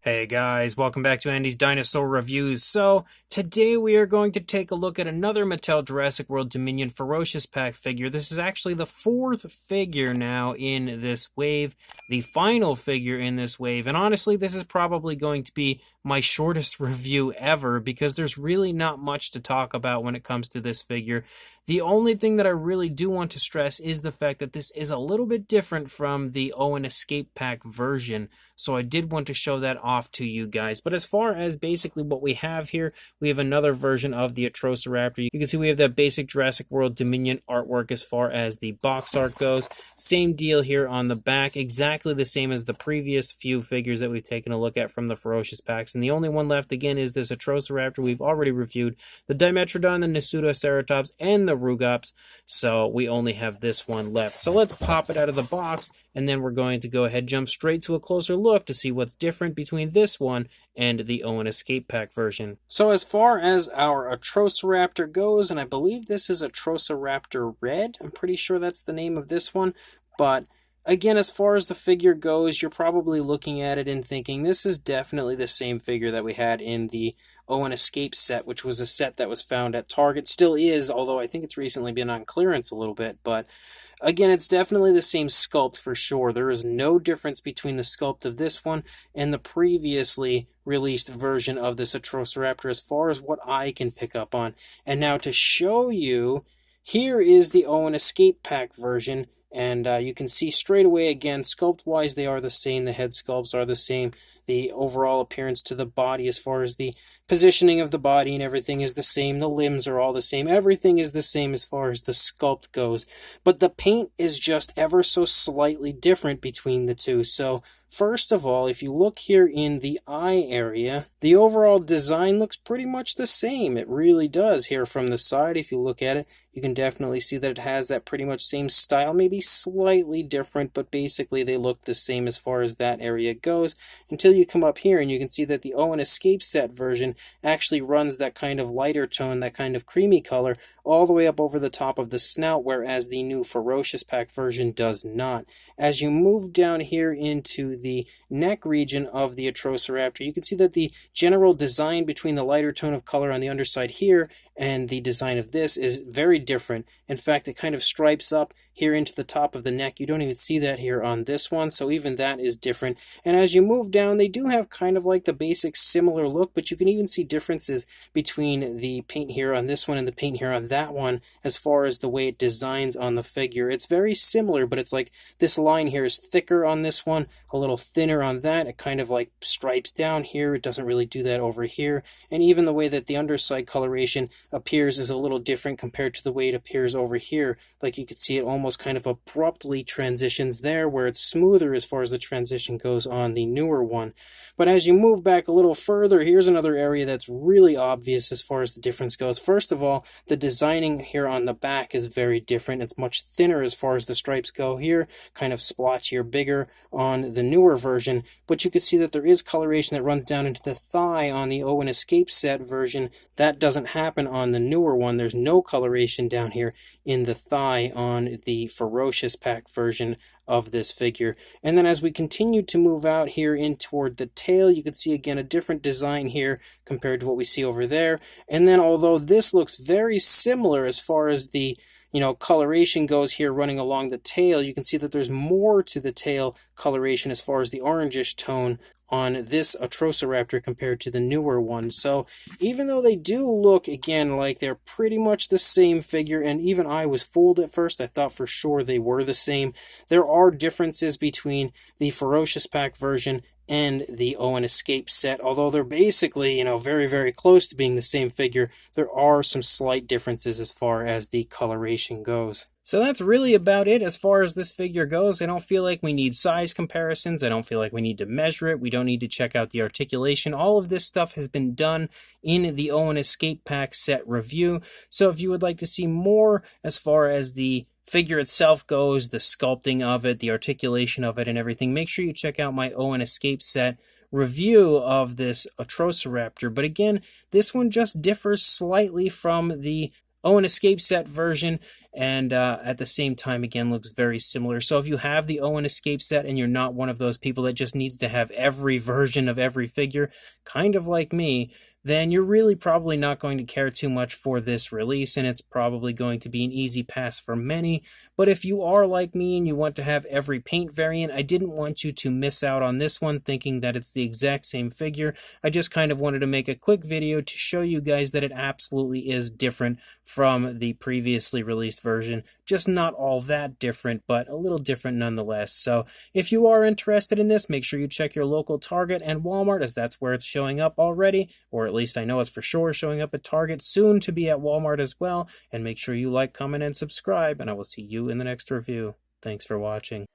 Hey guys, welcome back to Andy's Dinosaur Reviews. So, today we are going to take a look at another Mattel Jurassic World Dominion Ferocious Pack figure. This is actually the fourth figure now in this wave, the final figure in this wave. And honestly, this is probably going to be my shortest review ever because there's really not much to talk about when it comes to this figure. The only thing that I really do want to stress is the fact that this is a little bit different from the Owen Escape Pack version. So I did want to show that off to you guys. But as far as basically what we have here, we have another version of the Atrociraptor. You can see we have that basic Jurassic World Dominion artwork as far as the box art goes. Same deal here on the back, exactly the same as the previous few figures that we've taken a look at from the Ferocious Packs. And the only one left again is this Atrociraptor we've already reviewed, the Dimetrodon, the Nasutoceratops, and the Rugops. So we only have this one left. So let's pop it out of the box, and then we're going to go ahead, jump straight to a closer look to see what's different between this one and the Owen Escape Pack version. So as far as our Atrociraptor goes, and I believe this is Atrociraptor Red, I'm pretty sure that's the name of this one, but again, as far as the figure goes, you're probably looking at it and thinking this is definitely the same figure that we had in the Owen Escape set, which was a set that was found at Target. Still is, although I think it's recently been on clearance a little bit, but again, it's definitely the same sculpt for sure. There is no difference between the sculpt of this one and the previously released version of this Atrociraptor as far as what I can pick up on. And now to show you, here is the Owen Escape Pack version. And you can see straight away, again, sculpt-wise, they are the same. The head sculpts are the same. The overall appearance to the body as far as the positioning of the body and everything is the same. The limbs are all the same. Everything is the same as far as the sculpt goes. But the paint is just ever so slightly different between the two. So first of all, if you look here in the eye area, the overall design looks pretty much the same. It really does here from the side. If you look at it, you can definitely see that it has that pretty much same style, maybe slightly different, but basically they look the same as far as that area goes, until you come up here and you can see that the Owen Escape set version actually runs that kind of lighter tone, that kind of creamy color, all the way up over the top of the snout, whereas the new Ferocious Pack version does not. As you move down here into the neck region of the Atrociraptor, you can see that the general design between the lighter tone of color on the underside here and the design of this is very different. In fact, it kind of stripes up here into the top of the neck. You don't even see that here on this one, so even that is different. And as you move down, they do have kind of like the basic similar look, but you can even see differences between the paint here on this one and the paint here on that one as far as the way it designs on the figure. It's very similar, but it's like this line here is thicker on this one, a little thinner on that. It kind of like stripes down here. It doesn't really do that over here. And even the way that the underside coloration appears is a little different compared to the way it appears over here. Like you could see it almost kind of abruptly transitions there, where it's smoother as far as the transition goes on the newer one. But as you move back a little further, here's another area that's really obvious as far as the difference goes. First of all, the designing here on the back is very different. It's much thinner as far as the stripes go here, kind of splotchier, bigger on the newer version. But you can see that there is coloration that runs down into the thigh on the Owen Escape set version. That doesn't happen on the newer one. There's no coloration down here in the thigh on the Ferocious Pack version of this figure. And then as we continue to move out here in toward the tail, you can see again a different design here compared to what we see over there. And then although this looks very similar as far as the coloration goes here running along the tail, you can see that there's more to the tail coloration as far as the orangish tone on this Atrociraptor compared to the newer one. So even though they do look, again, like they're pretty much the same figure, and even I was fooled at first, I thought for sure they were the same, there are differences between the Ferocious Pack version and the Owen Escape set. Although they're basically, very, very close to being the same figure, there are some slight differences as far as the coloration goes. So that's really about it as far as this figure goes. I don't feel like we need size comparisons. I don't feel like we need to measure it. We don't need to check out the articulation. All of this stuff has been done in the Owen Escape Pack set review. So if you would like to see more as far as the figure itself goes, the sculpting of it, the articulation of it, and everything, make sure you check out my Owen Escape set review of this Atrociraptor. But again, this one just differs slightly from the Owen Escape set version, and at the same time, again, looks very similar. So if you have the Owen Escape set and you're not one of those people that just needs to have every version of every figure, kind of like me, then you're really probably not going to care too much for this release, and it's probably going to be an easy pass for many. But if you are like me and you want to have every paint variant, I didn't want you to miss out on this one thinking that it's the exact same figure. I just kind of wanted to make a quick video to show you guys that it absolutely is different from the previously released version. Just not all that different, but a little different nonetheless. So if you are interested in this, make sure you check your local Target and Walmart, as that's where it's showing up already, or at least I know it's for sure showing up at Target, soon to be at Walmart as well. And make sure you like, comment, and subscribe, and I will see you in the next review. Thanks for watching.